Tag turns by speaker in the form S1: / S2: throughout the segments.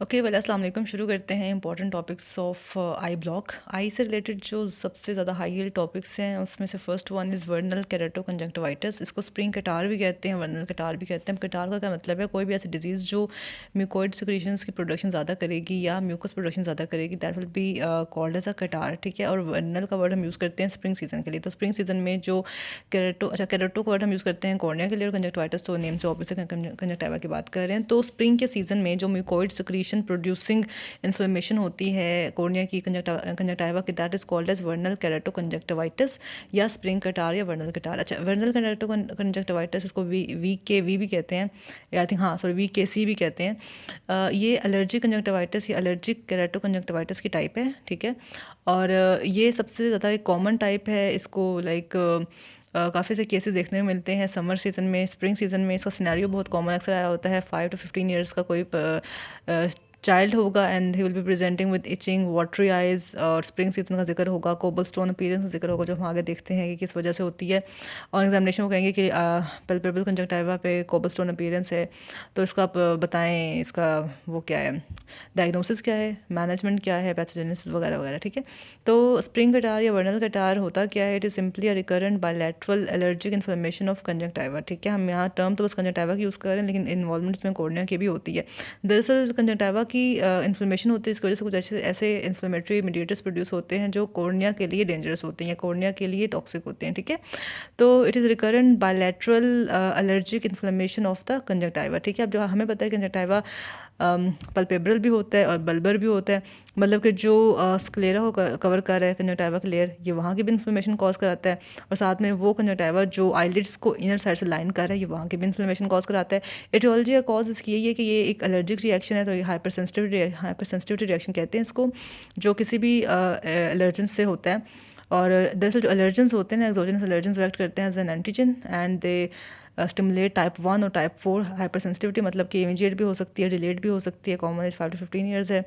S1: Okay well अस्सलाम वालेकुम। शुरू करते हैं important topics of eye block. Eye से रिलेटेड जो सबसे ज़्यादा हाई यील्ड टॉपिक्स हैं उसमें से फर्स्ट वन इज़ वर्नल केराटोकंजक्टिवाइटिस। इसको स्प्रिंग कटार भी कहते हैं, वर्नल कटार भी कहते हैं। कटार का क्या मतलब है? कोई भी ऐसी डिजीज़ जो म्यूकोइड सिक्रीशंस की प्रोडक्शन ज़्यादा करेगी या म्यूकस प्रोडक्शन ज़्यादा करेगी, that will be called as a catarrh, ठीक है। और वर्नल का वर्ड हम यूज़ करते हैं स्प्रिंग सीजन के लिए। तो स्प्रिंग सीजन में जो केराटो का वर्ड हम यूज़ करते हैं कॉर्निया के लिए, और कंजक्टिवाइटिस तो नेम से ऑब्वियस कंजक्टिवा की बात कर रहे हैं। तो स्प्रिंग के सीज़न में जो म्यूकोइड सिक्रीशन प्रोड्यूसिंग इन्फ्लेमेशन होती है कॉर्निया की कंजक्टिवा की, दैट इज़ कॉल्ड एज वर्नल केराटोकंजक्टिवाइटिस या स्प्रिंग कटार या वर्नल कटार। अच्छा, वर्नल केराटोकंजक्टिवाइटिस इसको वी भी कहते हैं, आई थिंक, हाँ सॉरी, VKC भी कहते हैं। ये एलर्जिक कंजक्टिवाइटिस या एलर्जिक केराटोकंजक्टिवाइटिस की टाइप है, ठीक है। और ये सबसे ज़्यादा एक कॉमन टाइप है। इसको लाइक काफ़ी से केसेस देखने को मिलते हैं समर सीज़न में, स्प्रिंग सीज़न में। इसका सिनेरियो बहुत कॉमन अक्सर आया होता है। 5 to 15 ईयर्स का कोई चाइल्ड होगा and he will be presenting with itching, watery eyes, और स्प्रिंग सीजन का जिक्र होगा, कोबल स्टोन अपीयरेंस का जिक्र होगा, जो हम आगे देखते हैं कि किस वजह से होती है। और एग्जामिनेशन वो कहेंगे कि पल्पेबल कंजक्टिवा पे कोबल स्टोन अपीयरेंस है, तो इसका आप बताएं, इसका वो क्या है, डायग्नोसिस क्या है, मैनेजमेंट क्या है, पैथोजेनेसिस वगैरह वगैरह, ठीक है। तो स्प्रिंग कटार या वर्नल कटार होता क्या है? It is simply a recurrent bilateral allergic inflammation of conjunctiva, ठीक है। हम यहाँ टर्म तो बस कंजक्टिवा की यूज़ कर रहे हैं, लेकिन इन्वॉल्वमेंट इसमें कॉर्निया की भी होती है। दरअसल कंजक्टिवा की इन्फ्लेमेशन होती है, इसकी वजह से कुछ ऐसे ऐसे इन्फ्लेमेटरी मीडिएटर्स प्रोड्यूस होते हैं जो कॉर्निया के लिए डेंजरस होते हैं या कॉर्निया के लिए टॉक्सिक होते हैं, ठीक है। तो it is recurrent bilateral allergic inflammation of the conjunctiva, ठीक है। अब जो हमें पता है कंजक्टिवा पल्पेब्रल भी होता है और बल्बर भी होता है, मतलब कि जो स्क्लेरा को कवर कर रहा है कंजक्टिवा का लेयर, ये वहाँ की भी इन्फ्लेमेशन कॉज कराता है। और साथ में वो कंजक्टिवा जो आईलिड्स को इनर साइड से लाइन कर रहा है, ये वहाँ की भी इन्फ्लेमेशन कॉज कराता है। एटियोलॉजी का कॉज इसकी यही है कि ये एक एलर्जिक रिएक्शन है, तो ये हाइपर सेंसिटिविटी रिएक्शन कहते हैं इसको, जो किसी भी एलर्जन से होता है। और दरअसल जो एलर्जेंस होते हैं ना, एक्सोजेनस एलर्जेंस एक्ट करते हैं as an antigen, and they stimulate type 1 और टाइप 4 हाइपर सेंसिटिविटी, मतलब कि इमीडिएट भी हो सकती है, डिलेड भी हो सकती है। कॉमन एज 5 to 15 ईयर्स है,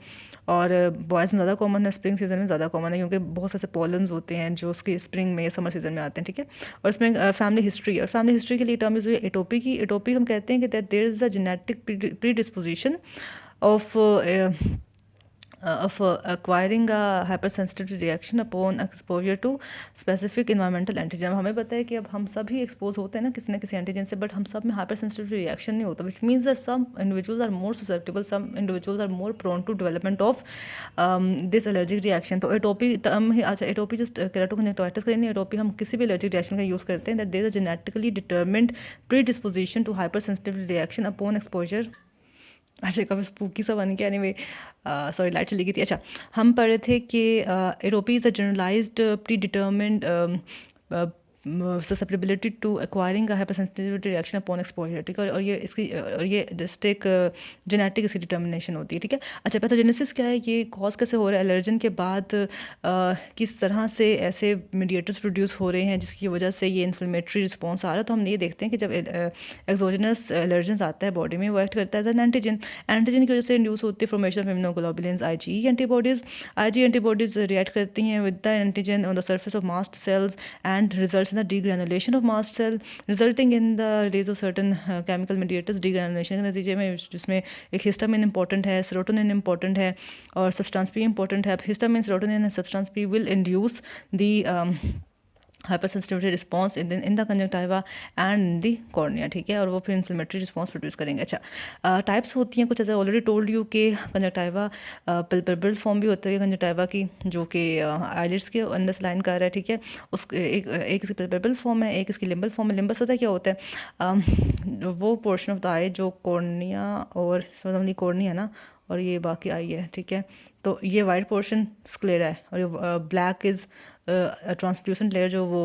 S1: और बॉयज़ में ज़्यादा कॉमन है, स्प्रिंग सीजन में ज़्यादा कॉमन है, क्योंकि बहुत सारे पॉलन्स होते हैं जो उसकी स्प्रिंग में या समर सीजन में आते हैं, ठीक है। और इसमें फैमिली हिस्ट्री, और फैमिली हिस्ट्री के लिए टर्म यूज़ हुई है एटोपी की। एटोपी हम कहते हैं कि that there is a genetic predisposition of acquiring a hypersensitivity reaction upon exposure to specific environmental antigen। हमें पता है कि अब हम सभी एक्सपोज होते हैं ना किसी न किसी एंटीजन से, बट हम सब में हाइपर सेंसिटिविटी रिएक्शन नहीं होता, which means that some individuals are more susceptible, some individuals are more prone to development of this allergic reaction. तो एटोपी टर्म ही, अच्छा, एटोपी जस्ट केराटोकंजक्टिवाइटिस का नहीं, एटोपी हम किसी भी एलर्जिक रिएक्शन का यूज़ करते हैं, that there is a genetically determined predisposition to hypersensitivity reaction upon exposure. अच्छा, कभी स्पूकी सा बन गया, एनीवे, सॉरी लाइट चली गई थी। अच्छा, हम पढ़ रहे थे कि atopy is a generalised predetermined susceptibility to acquiring hypersensitivity reaction upon exposure, ठीक है। और ये इसकी और ये जस्ट एक जेनेटिक इसकी डिटर्मिनेशन होती है, ठीक है। अच्छा, पैथोजेनेसिस क्या है? ये कॉज कैसे हो रहा है एलर्जन के बाद, किस तरह से ऐसे मीडिएटर्स प्रोड्यूस हो रहे हैं जिसकी वजह से ये इन्फ्लेमेटरी रिस्पॉन्स आ रहा है। तो हम ये देखते हैं कि जब एक्सोजेनस एलर्जेंस आता है बॉडी में, वो एक्ट करता है एज एन एंटीजन। एंटीजन की वजह से इंड्यूस होती है formation of immunoglobulins, IgE antibodies. IgE antibodies react करती हैं with the antigen on the surface of mast cells and results in the degranulation of mast cell, resulting in the release of certain chemical mediators. Degranulation के नतीजे में जिसमें एक histamine important है, serotonin important है, और सब्सटेंस पी इंपॉर्टेंट है। Histamine, serotonin and substance P will induce the hypersensitivity response in the conjunctiva and the cornea, ठीक है। और वो फिर इन्फ्लेमेटरी रिस्पॉन्स प्रोड्यूस करेंगे। अच्छा, टाइप्स होती हैं कुछ, ऐसे ऑलरेडी टोल्ड यू कि कंजक्टिवा पल्पेब्रल फॉर्म भी होती है कंजक्टिवा की, जो कि आईलिड्स के अंदर से लाइन कर रहा है, ठीक है। उस एक इसकी पल्पेब्रल फॉर्म है, एक इसकी लिम्बल फॉर्म है। लिम्बस पता है क्या होता है? वो पोर्शन ऑफ द आई जो कॉर्निया और कॉर्निया है ना, और ये बाकी आई है, ठीक है। तो ये वाइट पोर्शन स्क्लेरा है, और ये ब्लैक इज़ ट्रांसल्यूसेंट लेयर जो वो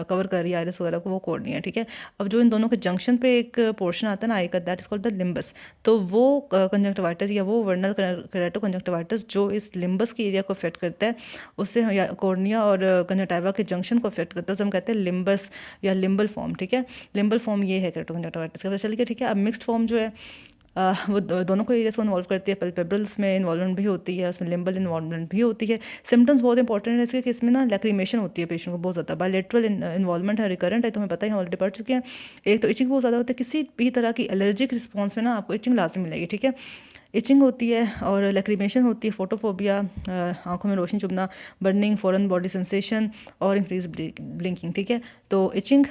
S1: कवर कर रही है आइरिस वगैरह को, वो कोर्निया, ठीक है। अब जो इन दोनों के जंक्शन पे एक पोर्शन आता है ना आई का, that is called the limbus. तो वो कंजक्टिवाइटिस या वो वर्नल केराटोकंजक्टिवाइटिस जो इस लिम्बस की एरिया को अफेक्ट करता है, उससे या कोर्निया और कंजक्टिवा के जंक्शन को अफेक्ट करता है, उसे हम कहते हैं लिम्बस या लिम्बल फॉर्म, ठीक है। लिम्बल फॉर्म ये है केराटोकंजक्टिवाइटिस का। पता चल गया, ठीक है। अब मिक्स्ड फॉर्म जो है वो दोनों को एरियाज को इन्वॉल्व करती है। पल्पेब्रल्स में इन्वॉल्वमेंट भी होती है, उसमें लिम्बल इन्वॉल्वमेंट भी होती है। सिम्टम्स बहुत इंपॉर्टेंट है इसके कि इसमें ना लैक्रीमेशन होती है पेशेंट को बहुत ज़्यादा। बायलैटरल इन्वॉल्वमेंट है, रिकरेंट है, तो हमें पता है, हम ऑलरेडी पढ़ चुके हैं। एक तो इचिंग बहुत ज़्यादा होती है, किसी भी तरह की एलर्जिक रिस्पॉन्स में ना आपको इचिंग लाजमी मिलेगी, ठीक है। इचिंग होती है और लैक्रिमेशन होती है, फोटोफोबिया, आंखों में रोशनी चुभना, बर्निंग, फॉरेन बॉडी सेंसेशन और इंक्रीज ब्लिंकिंग। ठीक है, तो इचिंग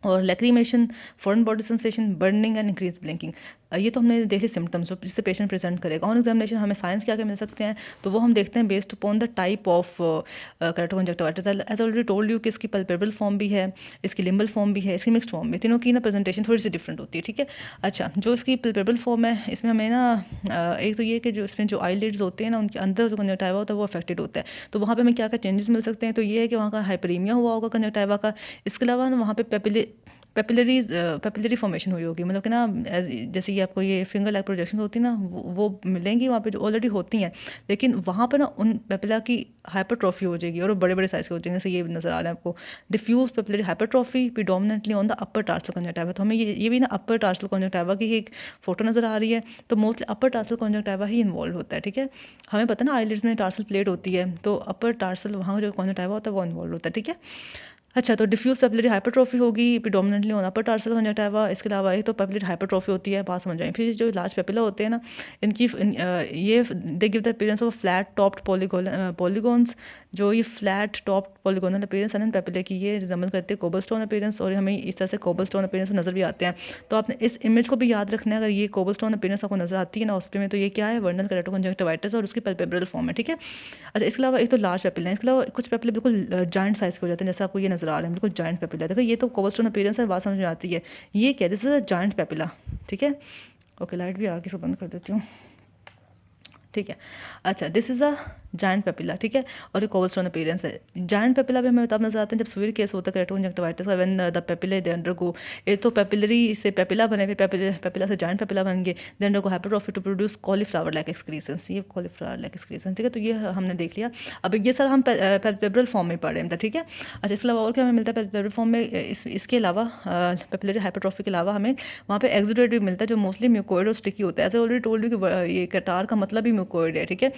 S1: और lacrimation, foreign body sensation, burning and increase blinking, ये तो हमने देखे सिम्टम्स जो जिससे पेशेंट प्रेजेंट करेगा। ऑन एग्जामिनेशन हमें साइंस क्या क्या मिल सकते हैं, तो वो हम देखते हैं based upon the type of keratoconjunctivitis. As already told you कि इसकी पल्पेबल फॉर्म भी है, इसकी लिम्बल फॉर्म भी है, इसकी मिक्स्ड फॉर्म भी, तीनों की ना प्रेजेंटेशन थोड़ी सी डिफरेंट होती है। ठीक है, अच्छा, जो इसकी पल्पेबल फॉर्म है इसमें हमें ना एक तो ये कि जो इसमें जो आईलिड्स होते हैं ना उनके अंदर जो कंजक्टिवा होता है वो अफेक्टेड होता है, तो वहाँ पे हमें क्या क्या चेंजेस मिल सकते हैं, तो ये है कि वहाँ का हाइपरीमिया हुआ होगा कंजक्टिवा का। इसके अलावा ना वहाँ पे पेपिलरी फॉर्मेशन हुई होगी, मतलब कि ना जैसे कि आपको ये फिंगर लाइक प्रोजेक्शन होती है ना वो मिलेंगी वहाँ पे जो ऑलरेडी होती हैं, लेकिन वहाँ पर ना उन पेपिला की हाइपरट्रॉफी हो जाएगी और वो बड़े बड़े साइज़ के हो जाएंगे, जैसे ये नज़र आ रहा है आपको, diffuse papillary hypertrophy predominantly on the upper tarsal conjunctiva. तो हमें ये भी ना अपर टार्सल कंजक्टिवा की एक फोटो नज़र आ रही है, तो मोस्टली अपर टार्सल कंजक्टिवा ही इन्वॉल्व होता है। ठीक है, हमें पता है ना आईलिड्स में टार्सल प्लेट होती है, तो अपर टार्सल वहाँ जो कंजक्टिवा होता है वो इन्वॉल्व होता है। ठीक है, अच्छा, तो डिफ्यूज पेपिलरी हाइपरट्रॉफी होगी predominantly on upper tarsal conjunctiva. इसके अलावा एक तो पेपिलरी हाइपरट्रॉफी होती है, बात समझ आए। फिर जो लार्ज पेपिला होते हैं ना ये they give the appearance of flat topped polygons, जो ये फ्लैट टॉप्ड पॉलीगोनल अपीयरेंस है पेपिला की, ये रिजम्बल करते हैं कोबलस्टोन अपीयरेंस, और हमें इस तरह से कोबलस्टोन अपीयरेंस में नज़र भी आते हैं। तो आपने इस इमेज को भी याद रखना है, अगर ये कोबलस्टोन अपीयरेंस आपको नज़र आती है ना ऑस्ट्री में, तो ये क्या है, वर्नल केराटोकंजक्टिवाइटिस और उसकी पल्पेब्रल फॉर्म है। ठीक है, अच्छा, इसके अलावा एक तो लार्ज पेपिला है, इसके अलावा कुछ पेपिला बिल्कुल जॉइंट साइज़ के हो जाते हैं, जैसे आपको ये नज़र आ रहे हैं बिल्कुल जॉइंट पेपिला। देखो ये तो कोबलस्टोन अपीयरेंस है, बात समझ में आती है, ये क्या है, this is a joint papilla. ठीक है, ओके, लाइट भी आगे से बंद कर देती हूँ। ठीक है, अच्छा, this is a joint papilla. ठीक है, और ये कोबलस्टोन अपीयरेंस है। जॉइंट पेपिला भी हमें तब नजर आते हैं जब सीवियर केस होता है केराटोकंजक्टिवाइटिस का, when the papilla they undergo, ये तो पेपिलरी से पेपिला बने, फिर पेपिला से जॉइंट पेपिला बन गए, they undergo hypertrophy to produce cauliflower like excrescences, ये कॉलीफ्लावर लाइक एक्सक्रीशंस। ठीक है, तो ये हमने देख लिया। अब ये सर हम पेपिब्रल फॉर्म में पढ़ रहे हैं। ठीक है, अच्छा, इसके अलावा और क्या हमें मिलता है पेपिब्रल फॉर्म में, इसके अलावा पेपिलरी हाइपरट्रॉफी के अलावा हमें वहाँ पे एक्सुडेट भी मिलता है, जो मोस्टली म्यूकोइड और स्टिकी होता है। ऐसे ऑलरेडी टोल्ड यू कि ये कटार का मतलब ही म्यूकोइड है। ठीक है,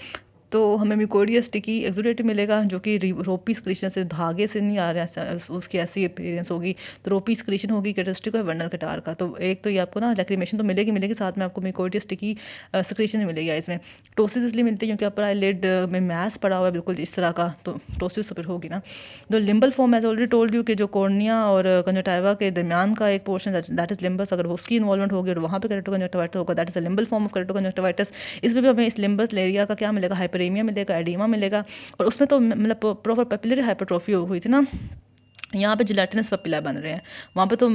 S1: तो हमें म्यूकोइडिया स्टिकी एक्सुडेट मिलेगा, जो कि रोपी स्क्रीशन से, धागे से नहीं आ रहा है, उसकी ऐसी अपीयरेंस होगी, तो रोपी स्क्रीशन होगी, कैरेक्टरिस्टिक है वर्नल कटार का। तो एक तो ये आपको ना लैक्रिमेशन तो मिलेगी, साथ में आपको म्यूकोइडिया स्टिकी स्क्रीशन मिलेगी। इसमें टोसिस इसलिए मिलती है क्योंकि अपर आईलिड में मैस पड़ा हुआ है बिल्कुल इस तरह का, तो टोसिस तो फिर होगी ना। जो लिम्बल फॉर्म है, ऑलरेडी टोल्ड यू कि जो कॉर्निया और कंजक्टिवा के दरमियान का एक पोर्शन दैट इज लिम्बस, अगर उसकी इन्वॉल्वमेंट होगी और वहाँ पे केराटोकंजक्टिवाइटिस होगा, that is a limbal form of keratoconjunctivitis. इसमें भी हमें इस लिम्बस एरिया का क्या मिलेगा, हाइपरेमिया मिलेगा, एडिमा मिलेगा, और उसमें तो मतलब प्रॉपर पेपिलरी हाइपरट्रॉफी हुई थी ना, यहाँ पे जिलेटिनस पेपिला बन रहे हैं, वहाँ पे तो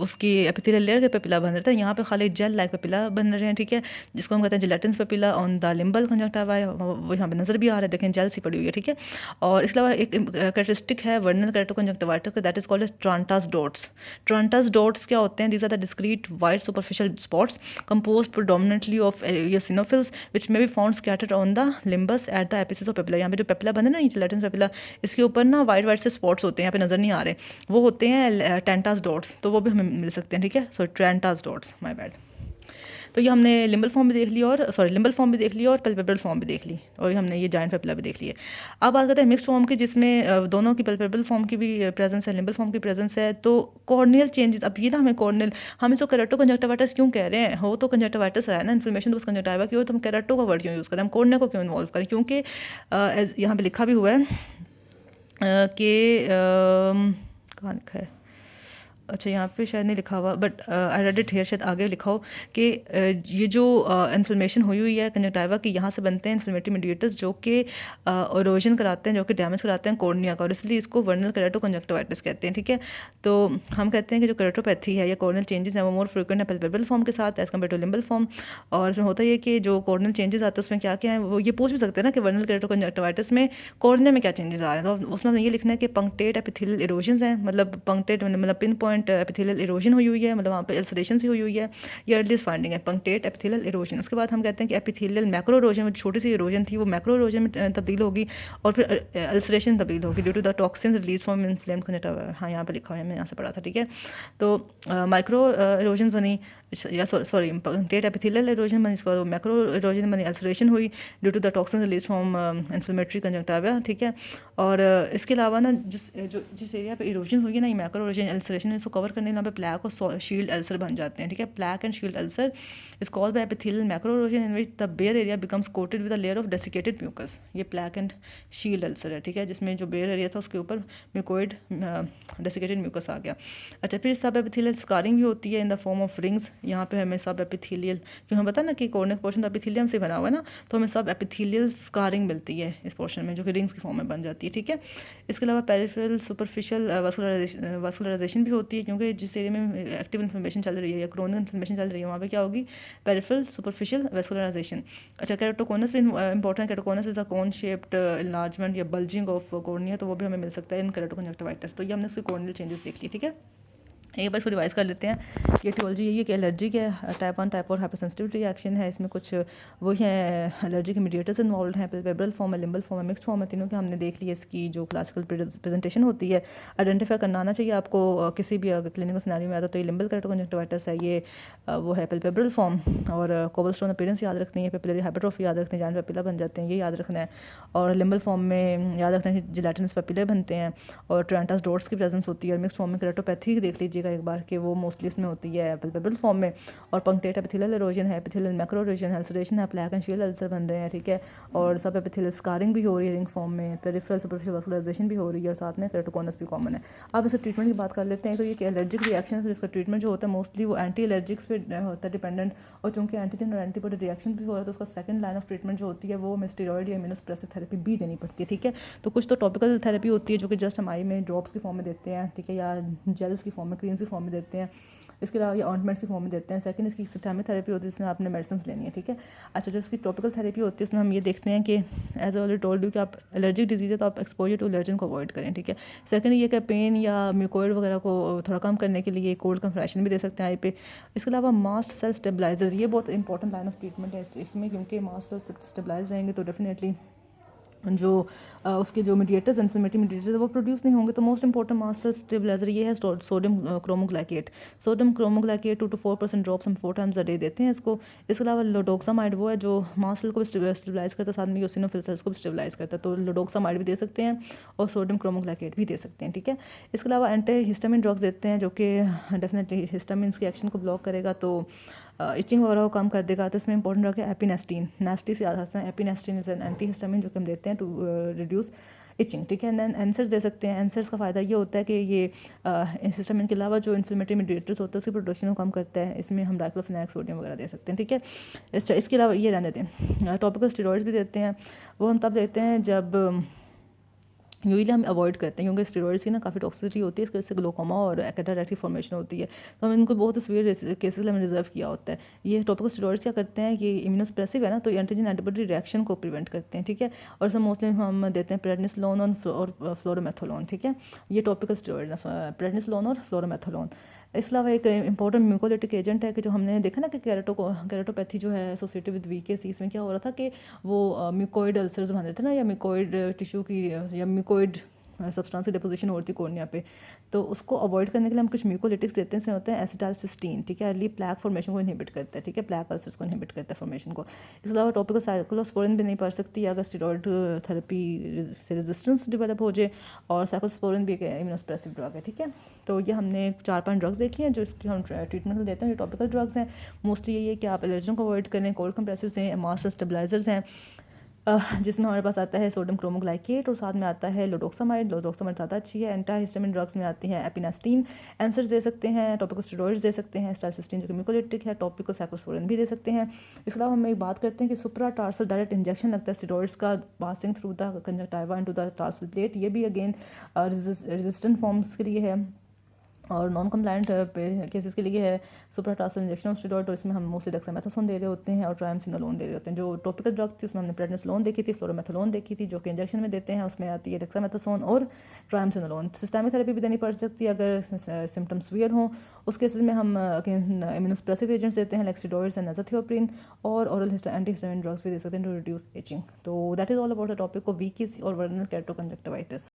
S1: उसकी एपिथेलियल लेयर के पेपिला बन रहे थे, यहाँ पे खाली जेल लाइक पेपिला बन रहे हैं। ठीक है, जिसको हम कहते हैं gelatinous papilla on the limbal conjunctiva, वो यहाँ पे नजर भी आ रहा है, देखें जेल सी पड़ी हुई है। ठीक है, और इसके अलावा एक कैरेक्टरिस्टिक है वर्नल केराटोकंजक्टिवाइटिस का, that is called as Trantas dots. Trantas dots क्या होते हैं, these are the discrete white superficial spots composed predominantly of eosinophils which may be found scattered on the limbus at the apices of papilla। यहाँ पे जो papilla बने ना, ये gelatinous papilla, इसके ऊपर ना वाइट वाइट से स्पॉट्स होते हैं, यहाँ पे नजर नहीं आ रहे, वो होते हैं टेंटास डॉट्स, तो वो भी हमें मिल सकते हैं। ठीक है, सो ट्रेंटास डॉट्स, माय बैड। तो ये हमने लिम्बल फॉर्म भी देख लिया, और लिम्बल फॉर्म भी देख लिया, और पल्पेब्रल फॉर्म भी देख ली, और हमने ये जॉइंट पेपिला भी देख लिया। अब बात करते हैं मिक्स्ड फॉर्म की, जिसमें दोनों की पल्पेब्रल फॉर्म की भी प्रेजेंस है, लिम्बल फॉर्म की प्रेजेंस है। तो कॉर्नियल चेंजेस, अब ये ना हमें कॉर्नियल, हम इसको केराटोकंजक्टिवाइटिस क्यों कह रहे हैं, हो तो कंजक्टिवाइटिस है ना, इन्फ्लेमेशन तो बस कंजक्टिवा की हो, तो हम केराटो का वर्ड क्यों यूज़ करें, हम कॉर्निया को क्यों इन्वॉल्व करें, क्योंकि यहाँ पे लिखा भी हुआ है कि कहाँ लिखा है, अच्छा यहाँ पे शायद नहीं लिखा हुआ, but I read it here, शायद आगे लिखा हो कि ये जो इन्फ्लेमेशन हुई है कंजक्टिवा की, यहाँ से बनते हैं इन्फ्लेमेटरी मीडिएटर्स जो कि इरोजन कराते हैं, जो कि डैमेज कराते हैं कॉर्निया का, और इसलिए इसको वर्नल केराटोकंजक्टिवाइटिस कहते हैं। ठीक है, तो हम कहते हैं कि जो केराटोपैथी है या कॉर्नियल चेंजेस हैं वो मोर फ्रिक्वेंट है पल्पेब्रल फॉर्म के साथ as compare to limbal form. और इसमें होता है कि जो कॉर्नियल चेंजेस आते हैं उसमें क्या क्या है, वो ये पूछ भी सकते हैं ना कि वर्नल केराटोकंजक्टिवाइटिस में कॉर्निया में क्या चेंजेस आ रहे हैं, तो उसमें हमें ये लिखना है कि पंक्टेट एपिथेलियल इरोजन्स हैं, मतलब पंक्टेट मतलब पिन पॉइंट एपिथेलियल इरोजन हुई है, मतलब वहाँ पे अल्सरेशन सी हुई है, ये अर्लीस्ट फाइंडिंग है पंक्टेट एपिथेलियल इरोजन। उसके बाद हम कहते हैं कि एपिथेलियल मैक्रो इरोजन में छोटी सी इरोजन थी वो मैक्रो इरोजन में तब्दील होगी, और फिर अल्सरेशन तब्दील होगी due to the toxin release from inflamed conjunctiva. हाँ, यहाँ पे लिखा हुआ है, मैं यहाँ से पढ़ा था। ठीक है, तो माइक्रो इरोजन बनी, या सॉरी पंक्टेट एपिथेलियल इरोजन बनी, इसके बाद मैक्रो इरोजन बनी, अल्सरेशन हुई due to the toxin release from inflammatory conjunctiva, ठीक है। और इसके अलावा ना जिस एरिया पे इरोजन होगी ना, ये मैक्रो इरोजन अल्सरेशन, इसको कवर करने के यहाँ पे प्लैक और शील्ड अल्सर बन जाते हैं, ठीक है। Plaque and shield ulcer is called by epithelial macro erosion in which the bare area becomes coated with a layer of desiccated mucus. ये प्लैक एंड शील्ड अल्सर है, ठीक है, जिसमें जो बेयर एरिया था उसके ऊपर म्यूकोइड डेसिकेटेड म्यूकस आ गया। अच्छा, फिर सब एपिथेलियल स्कारिंग भी होती है in the form of rings. यहाँ पे हमें सब एपिथेलियल, क्यों हमें पता ना कि कॉर्निक पोर्शन एपिथेलियम से बना हुआ है ना, तो हमें सब एपिथेलियल स्कारिंग मिलती है इस पोर्शन में, जो कि रिंग्स की फॉर्म में बन जाती है, ठीक है। इसके अलावा पेरिफेरल सुपरफिशियल वास्कुलराइजेशन भी होती है, क्योंकि जिस एरिया में एक्टिव इन्फ्लेमेशन चल रही है या क्रोनिक इन्फ्लेमेशन चल रही है, वहाँ पे क्या होगी, पेरिफेरल सुपरफिशियल वास्कुलराइजेशन। अच्छा, केराटोकोनस भी important. Keratoconus is a cone shaped enlargement या बल्जिंग ऑफ कॉर्निया, तो वो भी हमें मिल सकता है इन केराटोकंजक्टिवाइटिस। तो ये हमने उसके कॉर्नियल चेंजेस देख लिए, ठीक है। एक बार इसको रिवाइज कर लेते हैं। ये टियोलॉजी यही है कि एलर्जी है, टाइप 1 टाइप और हाइपरसेंसिटिविटी रिएक्शन है। इसमें कुछ वो है एलर्जी के मीडिएटर्स इन्वॉल्व हैं, पेब्रल फॉर्म है, लिम्बल फॉर्म है, मिक्स्ड फॉर्म है, तीनों के हमने देख लिया। इसकी जो क्लासिकल प्रेजेंटेशन होती है, आइडेंटिफाई करना आना चाहिए आपको किसी भी क्लिनिकल सिनेरियो में आता तो ये लिम्बल केराटोकंजक्टिवाइटिस है, ये वो है पेब्रल फॉर्म। और कोबलस्टोन अपीयरेंस याद रखनी है, पेपिलरी हाइपरट्रोफी याद रखनी है, जॉइंट पेपिला बन जाते हैं, ये याद रखना है। और लिम्बल फॉर्म में याद रखना है कि जिलेटिनस पेपिले बनते हैं और ट्रेंटस डॉट्स की प्रेजेंस होती है। और मिक्स्ड फॉर्म में केराटोपैथी देख लीजिएगा एक बार कि वो मोस्टली इसमें होती है पेपिल फॉर्म में। और पंक्टेट एपिथेलियल इरोजन है, एपिथेलियल मैक्रो इरोजन, अल्सरेशन है, प्लैक एंड शील्ड अल्सर बन रहे हैं, ठीक है। और सब एपिथेलियल स्कारिंग भी हो रही है रिंग फॉर्म में, पेरिफेरल सुपरफिशियल वास्कुलराइजेशन भी हो रही है, और साथ में केराटोकोनस भी कॉमन है। अब इसके ट्रीटमेंट की बात कर लेते हैं। तो ये एलर्जिक रिएक्शन है, इसका ट्रीटमेंट जो होता है मोस्टली वो एंटी एलर्जिक्स पे होता है डिपेंडेंट। और चूंकि एंटीजन और एंटीबॉडी रिएक्शन भी हो रहा है, तो उसका सेकंड लाइन ऑफ ट्रीटमेंट जो होती है वो हमें स्टेरॉइड या इम्यूनोसप्रेसिव थेरेपी भी देनी पड़ती है, ठीक है। तो कुछ तो टॉपिकल थेरेपी होती है जो कि जस्ट हम आई में ड्रॉप्स की फॉर्म में देते हैं, ठीक है, या जेल्स की फॉर्म में, क्रीम्स की फॉर्म में देते हैं। इसके अलावा ये ऑइंटमेंट्स की फॉर्म में देते हैं। सेकंड इसकी सिस्टेमिक थेरेपी होती है, जिसमें आपने मेडिसिन लेनी है, ठीक है। अच्छा, जो इसकी टॉपिकल थेरेपी होती है उसमें हम ये देखते हैं कि एज ऑलरेडी टोल्ड यू कि आप एलर्जिक डिजीज़ है तो आप एक्सपोजर टू एलर्जन को अवॉइड करें, ठीक है। सेकंड ये कि पेन या म्यूकोइड वगैरह को थोड़ा कम करने के लिए कोल्ड कंप्रेशन भी दे सकते हैं आई पे। इसके अलावा मास्ट सेल स्टेबलाइजर, ये बहुत इंपॉर्टेंट लाइन ऑफ ट्रीटमेंट है इसमें, क्योंकि मास्ट सेल स्टेबलाइज रहेंगे तो डेफिनेटली जो उसके जो मीडिएटर्स इन्फ्लेमेटरी मीडिएटर्स वो प्रोड्यूस नहीं होंगे। तो मोस्ट इंपॉर्टेंट मास्टर स्टेबलाइजर ये है sodium cromoglycate. Sodium cromoglycate 2 to 4% drops हम 4 टाइम्स अ डे देते हैं इसको। इसके अलावा लोडोक्सामाइड वो है जो मास्ट सेल को भी स्टेबलाइज करता है, साथ में यूसिनोफिल सेल्स को भी स्टेबलाइज करता है, तो लोडोक्सामाइड भी दे सकते हैं और सोडियम क्रोमोग्लाइकेट भी दे सकते हैं, ठीक है। इसके अलावा एंटी हिस्टामिन ड्रग्स देते हैं जो कि डेफिनेटली हिस्टामिन की एक्शन को ब्लॉक करेगा, तो इचिंग वगैरह को कम कर देगा। तो इसमें इंपॉर्टेंट रखा है एपिनेस्टीन, नेस्टी से याद रखते हैं, एपिनेस्टीन इज एन एंटी हिस्टामिन जो कि हम देते हैं टू रिड्यूस इचिंग, ठीक है। दैन एंसर्स दे सकते हैं। एंसर्स का फ़ायदा ये होता है कि ये हिस्टामिन के अलावा जो इन्फ्लेमेटरी मीडिएटर्स होते हैं उसकी प्रोडक्शन को कम करता है। इसमें हम डाइक्लोफेनाक सोडियम वगैरह दे सकते हैं, ठीक है। इसके अलावा ये रहने दें, टॉपिकल स्टेरॉइड्स भी देते हैं। वो हम तब देते हैं जब यूजली हम अवॉइड करते हैं, क्योंकि स्टेरॉइड्स की ना काफ़ी टॉक्सिसिटी होती है, इसकी वजह से ग्लोकोमा और कैटरेक्ट की फॉर्मेशन होती है। तो हम इनको बहुत सीवियर केसेस में रिजर्व किया होता है। ये टॉपिकल स्टेरॉइड्स क्या करते हैं, ये इम्यूनोसप्रेसिव है ना, तो एंटीजन एंटीबॉडी रिएक्शन को प्रिवेंट करते हैं, ठीक है। और इसमें मोस्टली हम देते हैं प्रेडनिसोलोन और फ्लोरोमेथोलोन, ठीक है। ये टॉपिकल स्टेरॉइड प्रेडनिसोलोन और फ्लोरोमेथोलोन। इसके अलावा एक इंपॉर्टेंट म्यूकोलिटिक एजेंट है कि जो हमने देखा ना कि कैरेटोपैथी जो है एसोसिएटेड विद वीकेसी, इसमें क्या हो रहा था कि वो म्यूकोइड अल्सर्स बन रहे थे ना, या म्यूकोइड टिश्यू की या म्यूकोइड सब्सटेंस की डिपोजिशन होती है कॉर्निया पे। तो उसको अवॉइड करने के लिए हम कुछ म्यूकोलिटिक्स देते हैं, इसमें होता है एसिटाइलसिस्टीन, ठीक है। अर्ली प्लैक फॉर्मेशन को इनहिबिट करता है, ठीक है, प्लैक अल्सर्स को इनहिबिट करता है फॉर्मेशन को। इसके अलावा टॉपिकल साइक्लोस्पोरिन भी नहीं पड़ सकती अगर स्टेरॉइड थेरेपी से रेजिस्टेंस डेवलप हो जाए, और साइक्लोस्पोरिन भी एक इम्यूनोसप्रेसिव ड्रग है, ठीक है। तो ये हमने 4-5 ड्रग्स देखी हैं जो इसकी हम ट्रीटमेंट देते हैं। ये टॉपिकल ड्रग्स हैं। मोस्टली यही है कि आप एलर्जन को अवॉइड करें, कोल्ड कंप्रेसिव्स हैं, मास्ट स्टेबलाइजर्स हैं, जिसमें हमारे पास आता है सोडियम क्रोमोग्लाइकेट और साथ में आता है लोडोक्सामाइड। लोडोक्सामाइड ज़्यादा अच्छी है। एंटी हिस्टामिन ड्रग्स में आती हैं एपिनेस्टीन, एंसर्स दे सकते हैं, टॉपिकल स्टेरॉइड्स दे सकते हैं, स्टाइलसिस्टीन जो कि म्यूकोलिटिक है, टॉपिकल साइक्लोस्पोरिन भी दे सकते हैं। इसके अलावा हम एक बात करते हैं कि सुप्रा टार्सल डायरेक्ट इंजेक्शन लगता है स्टेरॉइड्स का passing through the conjunctiva into the tarsal plate. ये भी अगेन रेजिस्टेंट फॉर्म्स के लिए है और नॉन कंप्लाइंट केसेस के लिए है सुप्राटार्सल इंजेक्शन ऑफ स्टेरॉइड। और इसमें हम मोस्टली डेक्सामेथासोन दे रहे होते हैं और ट्राइमसिनोलोन दे रहे होते हैं। जो टॉपिकल ड्रग थी उसमें हमने प्रेडनिसोलोन देखी थी, फ्लोरोमेथोलोन देखी थी, जो कि इंजेक्शन में देते हैं, उसमें आती है डेक्सामेथासोन और ट्राइमसिनोलोन। सिस्टेमिक थेरेपी भी देनी पड़ सकती है अगर सिम्टम्स सीवियर हों। उस केसेस में हम इम्यूनोसप्रेसिव एजेंट्स देते हैं लाइक स्टेरॉइड्स एंड एजाथियोप्रिन, और ओरल एंटी हिस्टामिन ड्रग्स भी दे सकते हैं टू रिड्यूस इचिंग। तो that is all about the topic of वीकेसी और वर्नल केराटोकंजक्टिवाइटिस।